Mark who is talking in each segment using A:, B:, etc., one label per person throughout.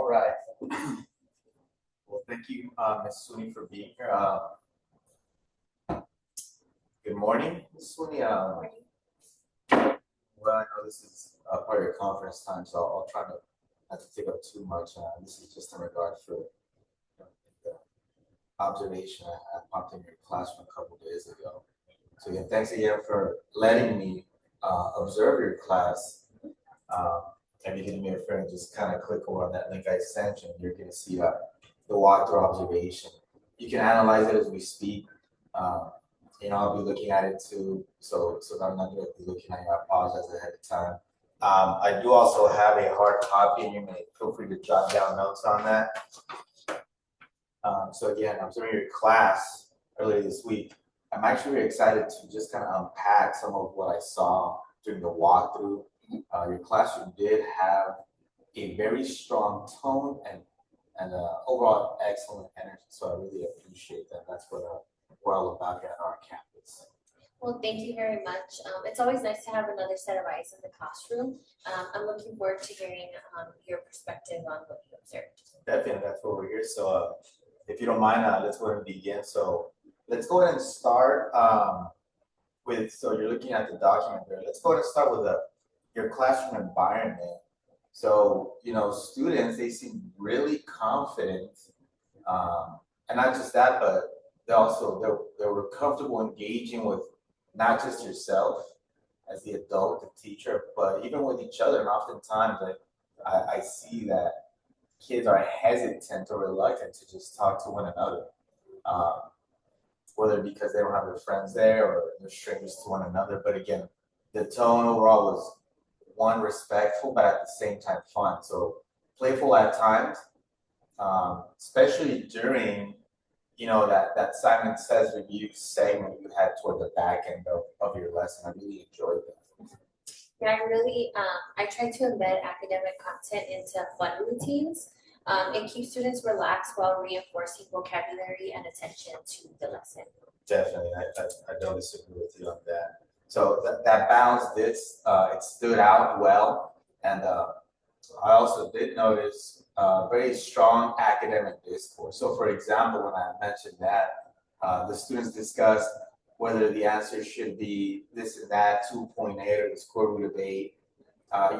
A: All right. Well, thank you, Ms. Sweeney, for being here. Good morning, Ms. Sweeney. Well, I know this is part of your conference time, so I'll try to not to take up too much. This is just in regard for the observation I popped in your classroom a couple days ago. So again, thanks again for letting me observe your class. And you can do me a favor and just kind of click over on that link I sent you, and you're going to see the walkthrough observation. You can analyze it as we speak. I'll be looking at it too, so that I'm not directly looking at it. I apologize ahead of time. I do also have a hard copy, and you may feel free to jot down notes on that. So again, I'm observing your class earlier this week. I'm actually very excited to just kind of unpack some of what I saw during the walkthrough. Your classroom did have a very strong tone and overall excellent energy, so I really appreciate that. That's what we're all about here at our campus.
B: Well, thank you very much. It's always nice to have another set of eyes in the classroom. I'm looking forward to hearing your perspective on what you observed.
A: Definitely, that's what we're here. So if you don't mind, let's go ahead and begin. So let's go ahead and start so you're looking at the document there. Let's go ahead and start with your classroom environment. So, students, they seem really confident, and not just that, but they were comfortable engaging with not just yourself as the adult, the teacher, but even with each other. And oftentimes I see that kids are hesitant or reluctant to just talk to one another, whether because they don't have their friends there or they're strangers to one another. But again, the tone overall was one, respectful, but at the same time fun. So playful at times, especially during that Simon Says review segment you had toward the back end of your lesson. I really enjoyed that.
B: Yeah, I try to embed academic content into fun routines and keep students relaxed while reinforcing vocabulary and attention to the lesson.
A: Definitely, I don't disagree with you on that. So that balance it stood out well, and I also did notice very strong academic discourse. So for example, when I mentioned that, the students discussed whether the answer should be this and that, 2.8 or the square root of 8.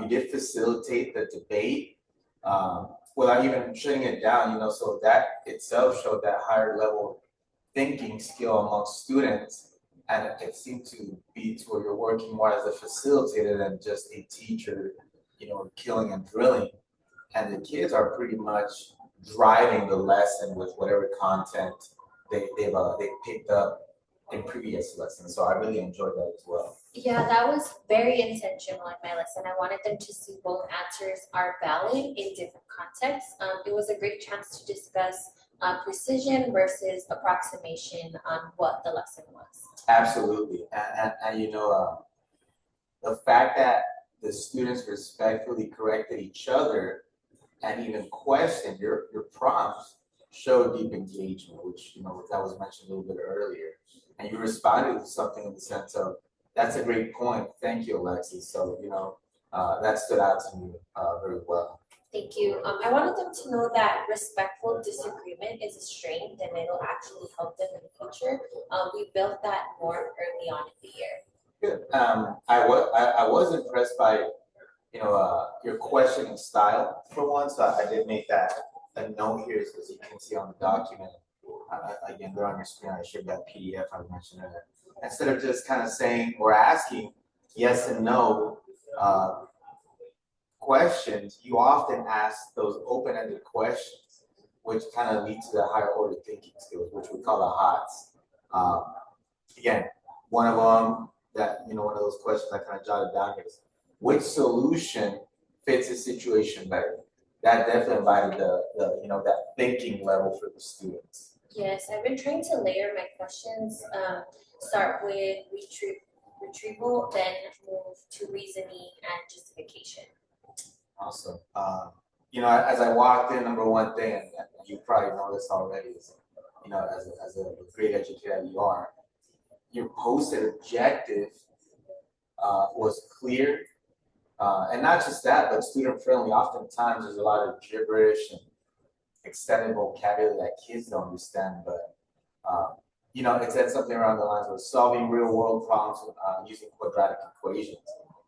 A: You did facilitate the debate without even shutting it down, so that itself showed that higher level thinking skill among students. And it seemed to be to where you're working more as a facilitator than just a teacher, killing and drilling. And the kids are pretty much driving the lesson with whatever content they picked up in previous lessons. So I really enjoyed that as well.
B: Yeah, that was very intentional in my lesson. I wanted them to see both answers are valid in different contexts. It was a great chance to discuss precision versus approximation on what the lesson was.
A: Absolutely, and the fact that the students respectfully corrected each other and even questioned your prompts showed deep engagement, which that was mentioned a little bit earlier, and you responded to something in the sense of, "That's a great point. Thank you, Alexis." So that stood out to me very well.
B: Thank you. I wanted them to know that respectful disagreement is a strength and it'll actually help them in the future. We built that more early on in the year.
A: Good. I was impressed by your questioning style for one. So I did make that a note here, as you can see on the document. Again, they're on your screen. I shared that PDF I mentioned earlier. Instead of just kind of saying or asking yes and no questions, you often ask those open-ended questions, which kind of lead to the higher order thinking skills, which we call the HOTS. Again, one of them one of those questions I kind of jotted down is, which solution fits the situation better? That definitely invited that thinking level for the students.
B: Yes, I've been trying to layer my questions. Start with retrieval, then move to reasoning and justification.
A: Awesome. As I walked in, number one thing, and you probably know this already, is as a great educator you are, your posted objective was clear, And not just that, but student friendly. Oftentimes there's a lot of gibberish and extended vocabulary that kids don't understand, but it said something around the lines of solving real world problems using quadratic equations.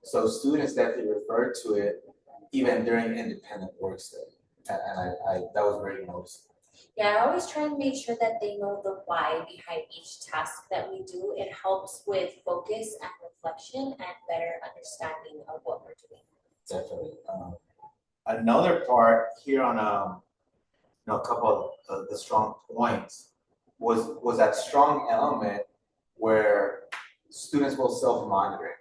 A: So students definitely refer to it even during independent work study. And I that was very noticeable.
B: Yeah, I always try and make sure that they know the why behind each task that we do. It helps with focus and reflection and better understanding of what we're doing.
A: Definitely. Another part here on a couple of the strong points was that strong element where students will self-monitor.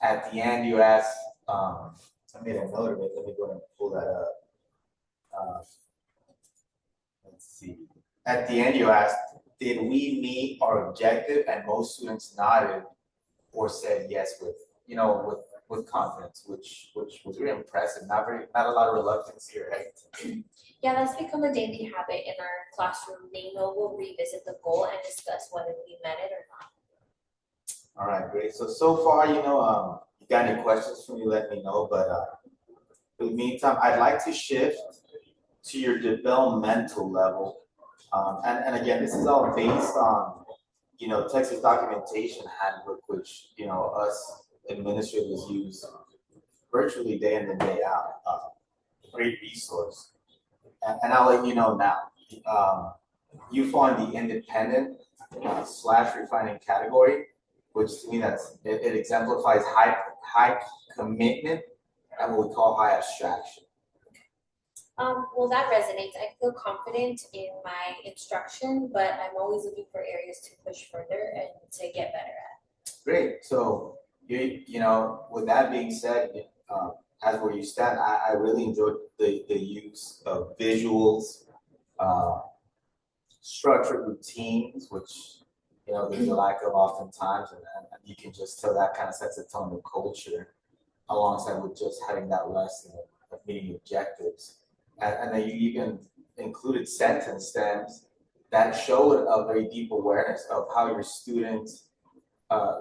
A: At the end, you ask, I made a note of it. Let me go and pull that up. Uh, let's see. At the end, you asked, did we meet our objective? And most students nodded or said yes with confidence, which was really impressive. Not a lot of reluctance here, right?
B: Yeah, that's become a daily habit in our classroom. They know we'll revisit the goal and discuss whether we met it or not.
A: All right, great. So far, you got any questions for me, let me know. But in the meantime, I'd like to shift to your developmental level. And again, this is all based on, Texas Documentation Handbook, which, us administrators use virtually day in and day out. Great resource. And I'll let you know now. You fall in the independent / refining category, which to me it exemplifies high commitment and what we call high abstraction.
B: Well, that resonates. I feel confident in my instruction, but I'm always looking for areas to push further and to get better at.
A: Great. So with that being said, as where you stand, I really enjoyed the use of visuals, structured routines, which there's a lack of oftentimes, and you can just tell that kind of sets a tone of culture, alongside with just having that lesson of meeting objectives, and then you even included sentence stems that showed a very deep awareness of how your students'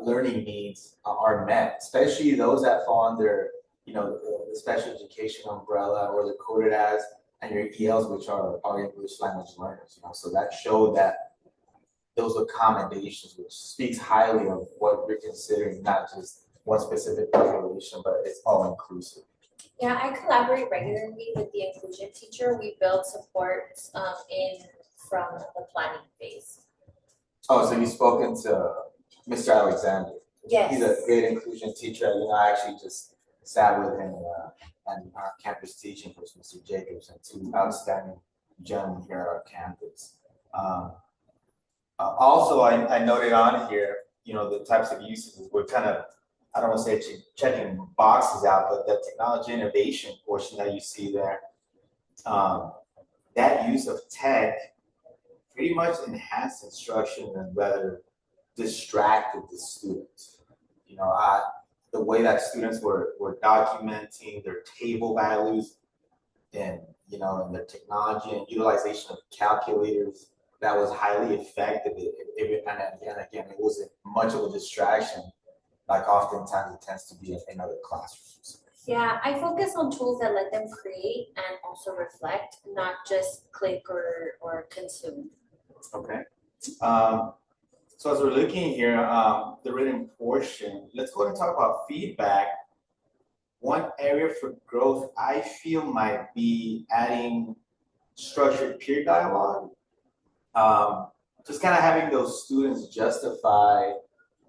A: learning needs are met, especially those that fall under the special education umbrella or the coded as, and your ELs, which are English language learners. So that showed that those accommodations, which speaks highly of what you're considering, not just one specific population, but it's all inclusive.
B: Yeah, I collaborate regularly with the inclusion teacher. We build support from the planning phase.
A: Oh, so you've spoken to Mr. Alexander?
B: Yes.
A: He's a great inclusion teacher. I actually just sat with him and our campus teaching coach, Mr. Jacobs, and two outstanding gentlemen here at our campus. Also, I noted on here, the types of uses. We're kind of, I don't want to say checking boxes out, but the technology innovation portion that you see there, that use of tech pretty much enhanced instruction and rather distracted the students. The way that students were documenting their table values and and their technology and utilization of calculators, that was highly effective. And again, it wasn't much of a distraction like oftentimes it tends to be in other classrooms.
B: Yeah, I focus on tools that let them create and also reflect, not just click or consume.
A: Okay. So as we're looking here, the written portion, let's go ahead and talk about feedback. One area for growth I feel might be adding structured peer dialogue. Just kind of having those students justify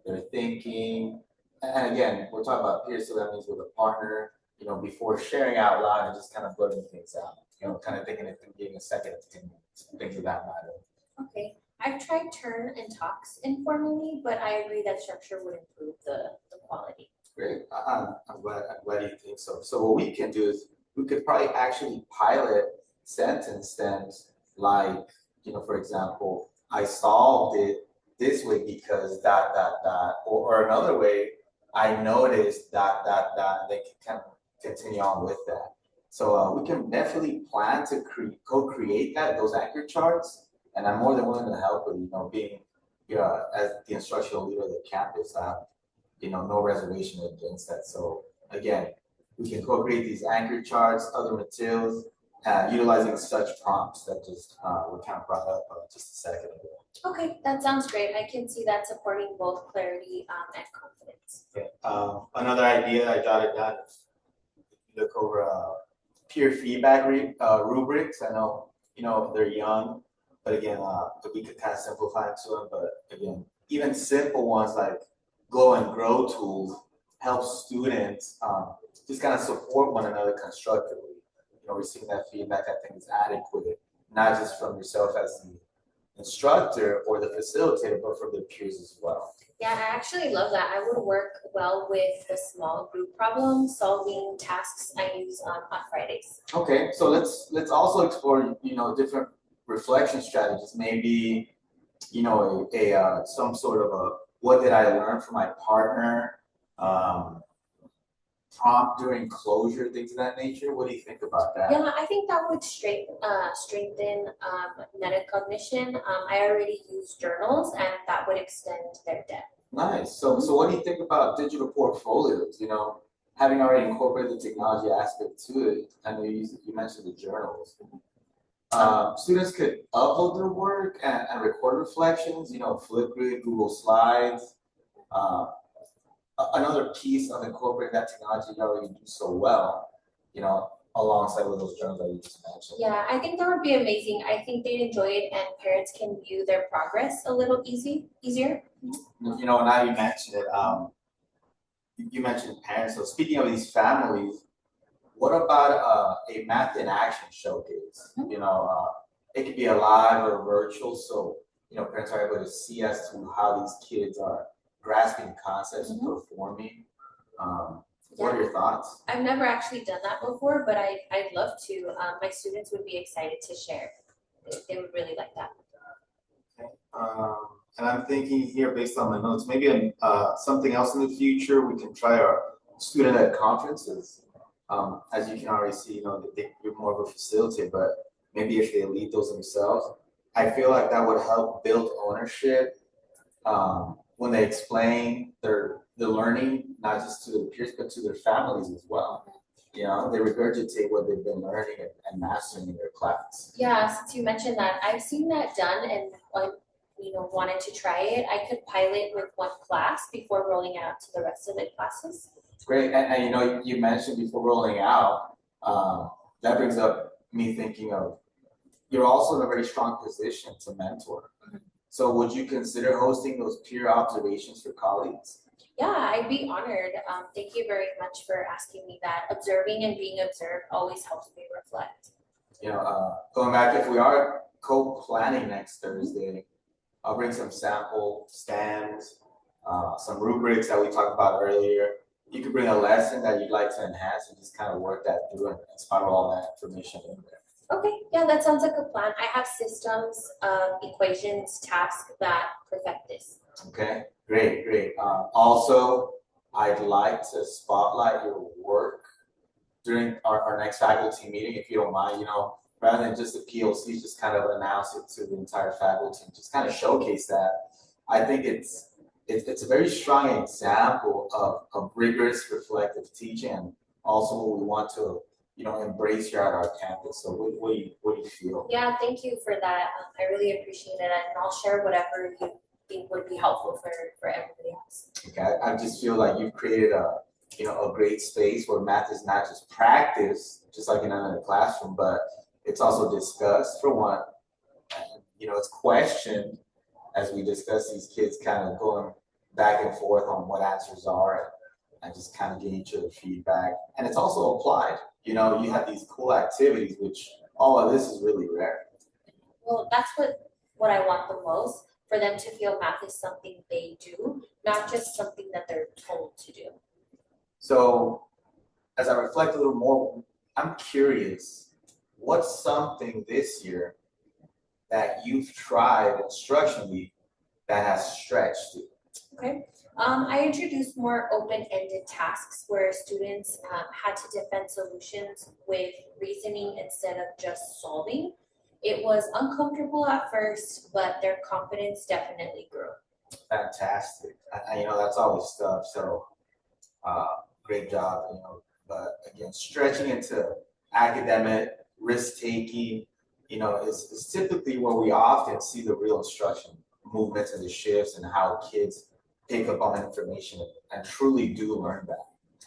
A: their thinking. And again, we're talking about peers, so that means with a partner, before sharing out loud and just kind of blurting things out, kind of thinking it through, getting a second opinion, things of that matter.
B: Okay. I've tried turn and talks informally, but I agree that structure would improve the quality.
A: Great. I'm glad you think so. So what we can do is we could probably actually pilot sentence stems like, for example, I solved it this way because ... or another way, I noticed ... They can kind of continue on with that. So we can definitely plan to co-create those anchor charts, and I'm more than willing to help with being as the instructional leader of the campus. I have no reservation against that. So again, we can co-create these anchor charts, other materials, utilizing such prompts that just were kind of brought up just a second ago.
B: Okay, that sounds great. I can see that supporting both clarity and confidence.
A: Okay. Another idea I jotted down is look over peer feedback rubrics. I know they're young, but again, we could kind of simplify it to them. But again, even simple ones like Glow and Grow tools help students just kind of support one another constructively. Receiving that feedback, I think, is adequate, not just from yourself as the instructor or the facilitator, but from the peers as well.
B: Yeah, I actually love that. I would work well with the small group problem solving tasks I use on Fridays.
A: Okay, so let's also explore different reflection strategies. Maybe some sort of a what did I learn from my partner, prompt during closure, things of that nature. What do you think about that?
B: Yeah, I think that would strengthen metacognition. I already use journals, and that would extend their depth.
A: Nice. So what do you think about digital portfolios? Having already incorporated the technology aspect to it. I know you mentioned the journals. Students could upload their work and record reflections. Flipgrid, Google Slides. Another piece of incorporating that technology you already do so well, alongside with those journals that you just mentioned.
B: Yeah, I think that would be amazing. I think they'd enjoy it, and parents can view their progress a little easier.
A: Now you mentioned it, you mentioned parents. So speaking of these families, what about a math in action showcase? It could be a live or virtual, so parents are able to see as to how these kids are grasping concepts and performing. What are your thoughts?
B: I've never actually done that before, but I'd love to. My students would be excited to share. They would really like that.
A: Okay. And I'm thinking here, based on my notes, maybe something else in the future. We can try our student-led conferences. As you can already see, you're more of a facilitator, but maybe if they lead those themselves, I feel like that would help build ownership. When they explain their learning, not just to their peers, but to their families as well. They regurgitate what they've been learning and mastering in their class.
B: Yeah, since you mentioned that, I've seen that done, and wanted to try it. I could pilot with one class before rolling it out to the rest of the classes.
A: Great, and you mentioned before rolling out, that brings up me thinking of, you're also in a very strong position to mentor. So would you consider hosting those peer observations for colleagues?
B: Yeah, I'd be honored. Thank you very much for asking me that. Observing and being observed always helps me reflect.
A: Going back, if we are co-planning next Thursday, I'll bring some sample stands, some rubrics that we talked about earlier. You could bring a lesson that you'd like to enhance and just kind of work that through and spiral all that information in there.
B: Okay, yeah, that sounds like a plan. I have systems, equations, tasks that perfect this.
A: Okay, great. Also, I'd like to spotlight your work during our next faculty meeting, if you don't mind, rather than just the POC, just kind of announce it to the entire faculty and just kind of showcase that. I think it's a very strong example of rigorous reflective teaching, and also what we want to embrace here at our campus. So what do you feel?
B: Yeah, thank you for that. I really appreciate it, and I'll share whatever you think would be helpful for everybody else.
A: Okay, I just feel like you've created a great space where math is not just practice, just like in another classroom, but it's also discussed for one, and it's questioned as we discuss these kids kind of going back and forth on what answers are and just kind of getting each other feedback. And it's also applied. You have these cool activities, which all of this is really rare.
B: Well, that's what I want the most, for them to feel math is something they do, not just something that they're told to do.
A: So as I reflect a little more, I'm curious, what's something this year that you've tried instructionally that has stretched you?
B: Okay. I introduced more open-ended tasks where students had to defend solutions with reasoning instead of just solving. It was uncomfortable at first, but their confidence definitely grew.
A: Fantastic. That's always tough. So great job, but again, stretching into academic risk-taking, is typically where we often see the real instruction movements and the shifts and how kids pick up on information and truly do learn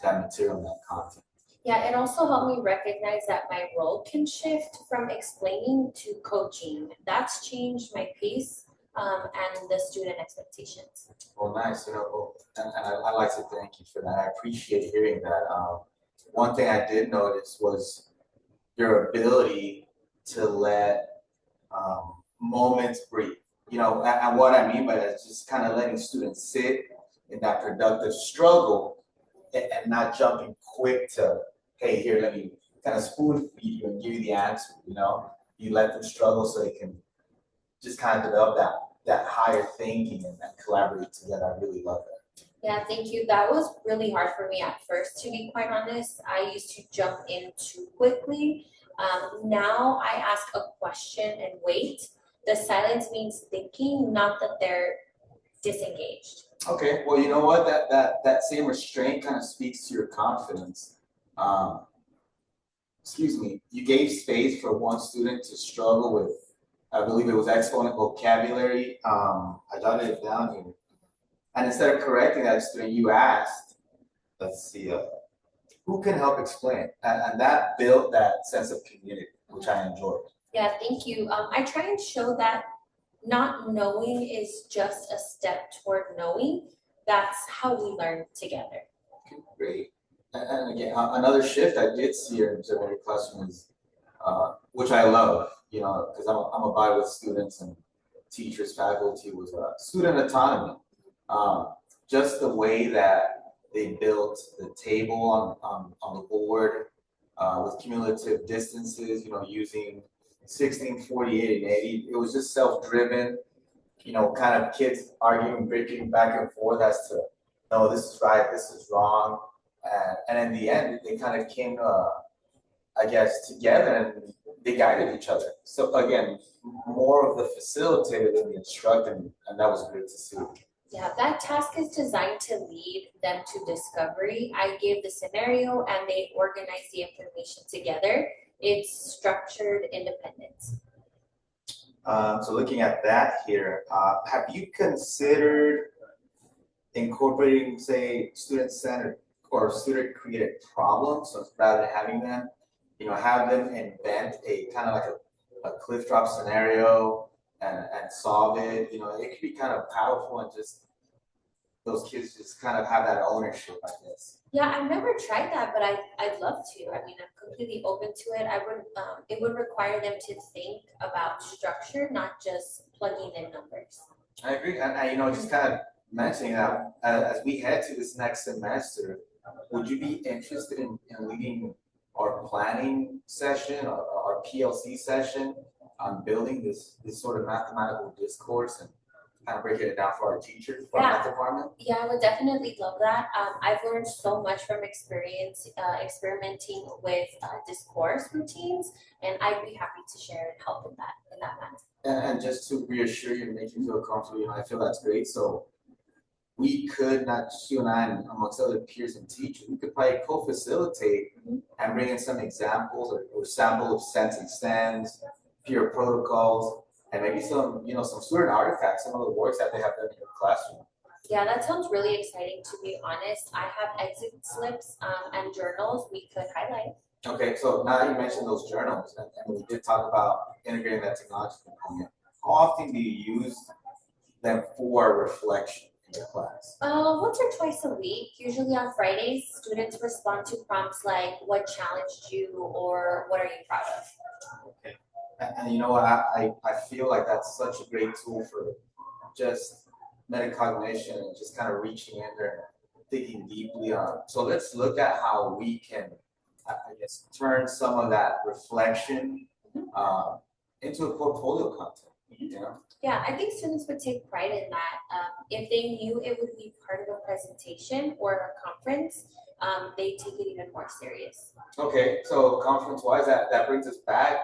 A: that material and that content.
B: Yeah, it also helped me recognize that my role can shift from explaining to coaching. That's changed my pace and the student expectations.
A: Well, nice, and I'd like to thank you for that. I appreciate hearing that. One thing I did notice was your ability to let moments breathe. And what I mean by that is just kind of letting students sit in that productive struggle and not jumping quick to, hey, here, let me kind of spoon feed you and give you the answer. You let them struggle so they can just kind of develop that higher thinking and collaborate together. I really love that.
B: Yeah, thank you. That was really hard for me at first, to be quite honest. I used to jump in too quickly. Now I ask a question and wait. The silence means thinking, not that they're disengaged.
A: Okay, well, you know what? That same restraint kind of speaks to your confidence. Excuse me. You gave space for one student to struggle with, I believe it was exponent vocabulary. I jotted it down here. And instead of correcting that student, you asked, let's see, who can help explain? And that built that sense of community, which I enjoyed.
B: Yeah, thank you. I try and show that not knowing is just a step toward knowing. That's how we learn together.
A: Okay, great. And again, another shift I did see in your classroom is, which I love, because I'm a bi with students and teachers, faculty, was student autonomy. Just the way that they built the table on the board with cumulative distances, using 16, 48, and 80. It was just self-driven, kind of kids arguing, breaking back and forth as to, no, this is right, this is wrong. And in the end, they kind of came, I guess, together and they guided each other. So again, more of the facilitator than the instructor, and that was great to see.
B: Yeah, that task is designed to lead them to discovery. I gave the scenario and they organize the information together. It's structured independence.
A: So looking at that here, have you considered incorporating, say, student-centered or student-created problems, so rather than having them, have them invent a kind of like a cliff drop scenario and solve it? It could be kind of powerful and just those kids just kind of have that ownership, I guess.
B: Yeah, I've never tried that, but I'd love to. I mean, I'm completely open to it. It would require them to think about structure, not just plugging in numbers.
A: I agree, and just kind of mentioning that as we head to this next semester, would you be interested in leading our planning session or our PLC session on building this sort of mathematical discourse and kind of breaking it down for our teachers, for our math department?
B: Yeah, I would definitely love that. I've learned so much from experimenting with discourse routines, and I'd be happy to share and help in that manner.
A: And just to reassure you and make you feel comfortable, I feel that's great. So we could, not just you and I, and amongst other peers and teachers, we could probably co-facilitate and bring in some examples or sample of sense and stands, peer protocols, and maybe some student artifacts, some of the works that they have done in your classroom.
B: Yeah, that sounds really exciting, to be honest. I have exit slips and journals we could highlight.
A: Okay, so now you mentioned those journals, and we did talk about integrating that technology component. How often do you use them for reflection in your class?
B: Once or twice a week. Usually on Fridays, students respond to prompts like, what challenged you, or what are you proud of?
A: Okay. And you know what, I feel like that's such a great tool for just metacognition and just kind of reaching in there and thinking deeply on. So let's look at how we can, I guess, turn some of that reflection into a portfolio content.
B: Yeah, I think students would take pride in that. If they knew it would be part of a presentation or a conference, they take it even more serious.
A: Okay, so conference-wise, that brings us back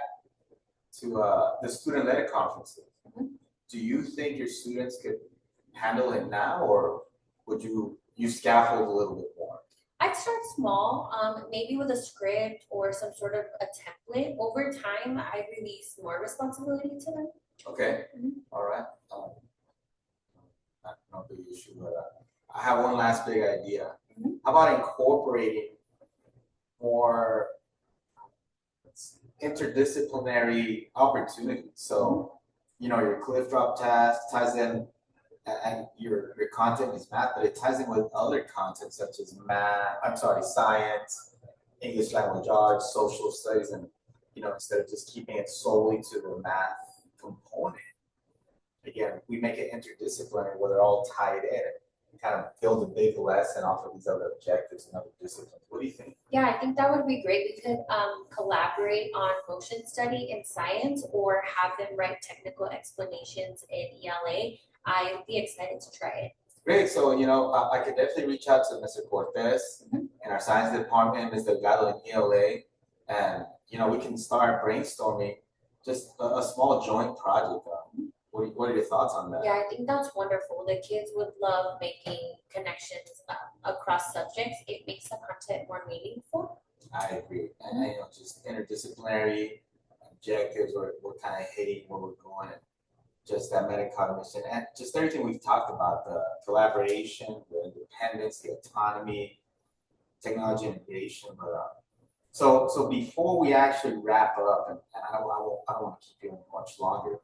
A: to the student-led conferences. Do you think your students could handle it now, or would you scaffold a little bit more?
B: I'd start small, maybe with a script or some sort of a template. Over time, I release more responsibility to them.
A: Okay,
B: Mhm.
A: all right. No big issue, but I have one last big idea.
B: Mhm.
A: How about incorporating more interdisciplinary opportunities? So, your Cliff Drop task ties in, and your content is math, but it ties in with other content such as science, English language arts, social studies, and instead of just keeping it solely to the math component, again, we make it interdisciplinary where they're all tied in and kind of build a big lesson off of these other objectives and other disciplines. What do you think?
B: Yeah, I think that would be great. We could collaborate on motion study in science or have them write technical explanations in ELA. I'd be excited to try it.
A: Great. So, I could definitely reach out to Mr. Cortez in our science department, Mr. Delgado in ELA, and, we can start brainstorming just a small joint project. What are your thoughts on that?
B: Yeah, I think that's wonderful. The kids would love making connections across subjects. It makes the content more meaningful.
A: I agree. And, just interdisciplinary objectives, we're kind of hitting where we're going. And just that metacognition and just everything we've talked about, the collaboration, the independence, the autonomy, technology integration. But so before we actually wrap up, and I don't want to keep you much longer,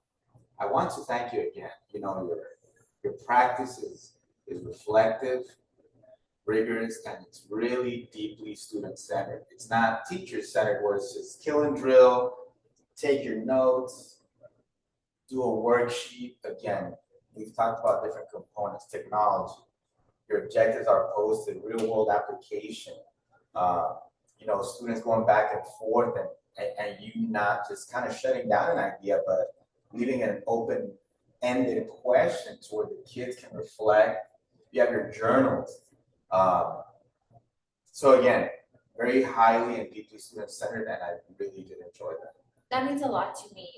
A: I want to thank you again. Your practice is reflective, rigorous, and it's really deeply student-centered. It's not teacher-centered where it's just kill and drill, take your notes, do a worksheet. Again, we've talked about different components, technology. Your objectives are posted, real-world application. Students going back and forth and you not just kind of shutting down an idea, but leaving an open-ended question to where the kids can reflect. You have your journals. So again, very highly and deeply student-centered, and I really did enjoy that.
B: That means a lot to me.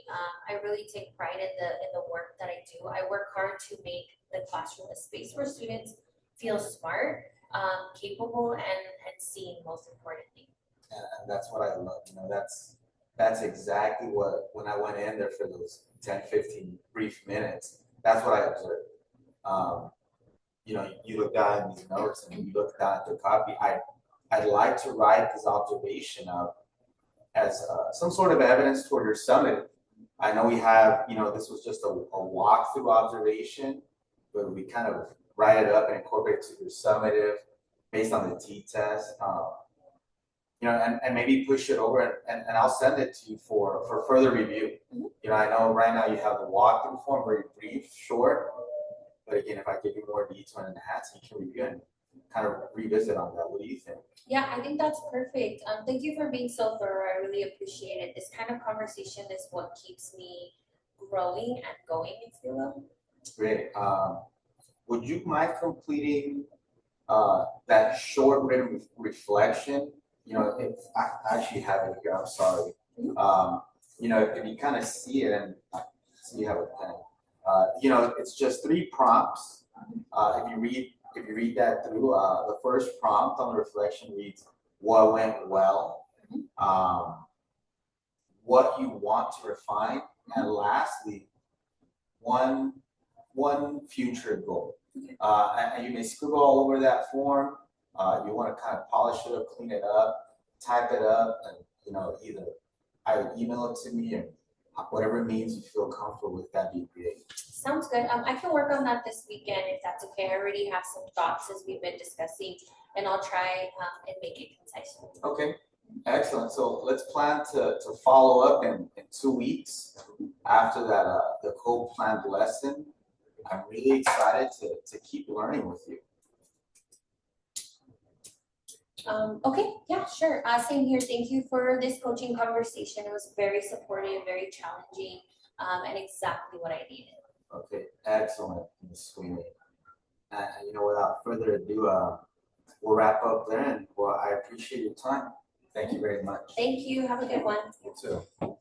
B: I really take pride in the work that I do. I work hard to make the classroom a space where students feel smart, capable, and seen, most importantly.
A: And that's what I love. That's exactly what, when I went in there for those 10, 15 brief minutes, that's what I observed. You look down at these notes and you look down at the copy. I'd like to write this observation up as some sort of evidence toward your summit. I know we have, this was just a walkthrough observation, but we kind of write it up and incorporate it to your summative based on the t-test. And maybe push it over and I'll send it to you for further review. I know right now you have the walkthrough form, very brief, short, but again, if I give you more detail and enhance, you can review and kind of revisit on that. What do you think?
B: Yeah, I think that's perfect. Thank you for being so thorough. I really appreciate it. This kind of conversation is what keeps me growing and going, if you will.
A: Great. Would you mind completing that short written reflection? I actually have it here. I'm sorry. If you kind of see it and see you have a pen. It's just 3 prompts. If you read that through, the first prompt on the reflection reads, "What went well?" What you want to refine, and lastly, one future goal. And you may scribble all over that form. You want to kind of polish it up, clean it up, type it up, and either email it to me or whatever means you feel comfortable with. That'd be great.
B: Sounds good. I can work on that this weekend if that's okay. I already have some thoughts as we've been discussing, and I'll try and make it concise.
A: Okay, excellent. So let's plan to follow up in 2 weeks after that the co-planned lesson. I'm really excited to keep learning with you.
B: Okay, yeah, sure. Same here. Thank you for this coaching conversation. It was very supportive, very challenging, and exactly what I needed.
A: Okay, excellent, Ms. Sweeney. Without further ado, we'll wrap up there, and I appreciate your time. Thank you very much.
B: Thank you. Have a good one.
A: You too.